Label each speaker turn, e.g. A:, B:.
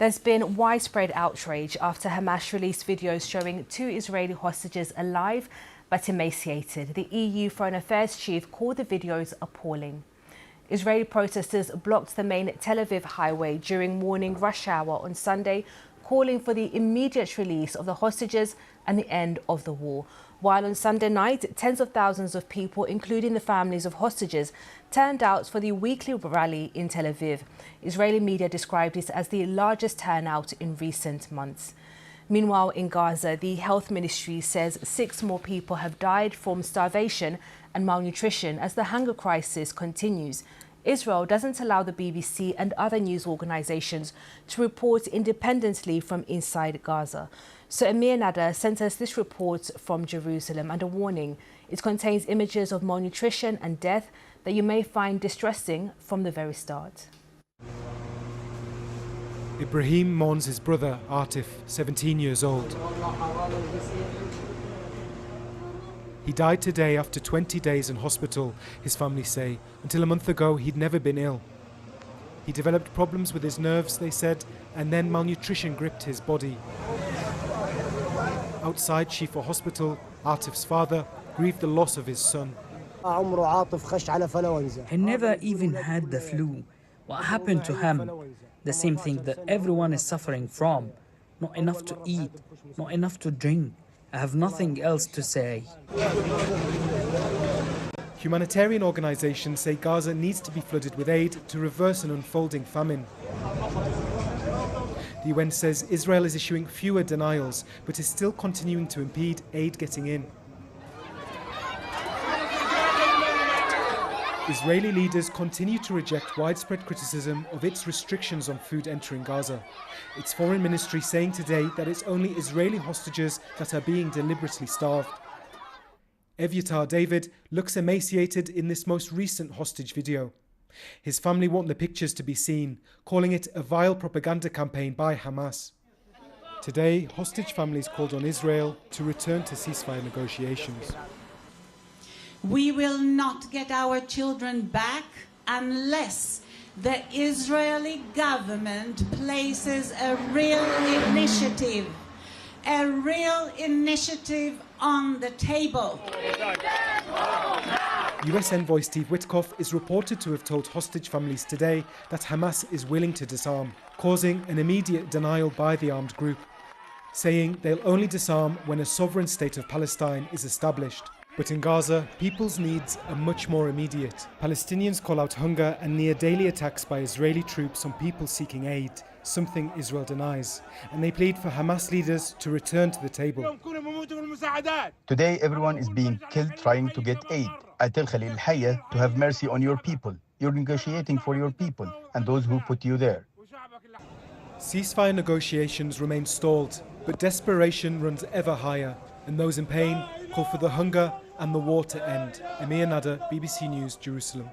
A: There's been widespread outrage after Hamas released videos showing 2 Israeli hostages alive but emaciated. The EU Foreign Affairs chief called the videos appalling. Israeli protesters blocked the main Tel Aviv highway during morning rush hour on Sunday, calling for the immediate release of the hostages and the end of the war. While on Sunday night, tens of thousands of people, including the families of hostages, turned out for the weekly rally in Tel Aviv. Israeli media described it as the largest turnout in recent months. Meanwhile, in Gaza, the health ministry says 6 more people have died from starvation and malnutrition as the hunger crisis continues. Israel doesn't allow the BBC and other news organizations to report independently from inside Gaza. So Amir Nada sent us this report from Jerusalem and a warning. It contains images of malnutrition and death that you may find distressing from the very start.
B: Ibrahim mourns his brother, Atif, 17 years old. He died today after 20 days in hospital, his family say. Until a month ago, he'd never been ill. He developed problems with his nerves, they said, and then malnutrition gripped his body. Outside Shifa Hospital, Atif's father grieved the loss of his son.
C: He never even had the flu. What happened to him? The same thing that everyone is suffering from. Not enough to eat, not enough to drink. I have nothing else to say.
B: Humanitarian organizations say Gaza needs to be flooded with aid to reverse an unfolding famine. The UN says Israel is issuing fewer denials, but is still continuing to impede aid getting in. Israeli leaders continue to reject widespread criticism of its restrictions on food entering Gaza. Its foreign ministry saying today that it's only Israeli hostages that are being deliberately starved. Evyatar David looks emaciated in this most recent hostage video. His family want the pictures to be seen, calling it a vile propaganda campaign by Hamas. Today, hostage families called on Israel to return to ceasefire negotiations.
D: We will not get our children back unless the Israeli government places a real initiative on the table.
B: US envoy Steve Witkoff is reported to have told hostage families today that Hamas is willing to disarm, causing an immediate denial by the armed group, saying they'll only disarm when a sovereign state of Palestine is established. But in Gaza, people's needs are much more immediate. Palestinians call out hunger and near daily attacks by Israeli troops on people seeking aid, something Israel denies. And they plead for Hamas leaders to return to the table.
E: Today, everyone is being killed trying to get aid. I tell Khalil Hayya to have mercy on your people. You're negotiating for your people and those who put you there.
B: Ceasefire negotiations remain stalled, but desperation runs ever higher, and those in pain call for the hunger and the war to end. Amir Nada, BBC News, Jerusalem.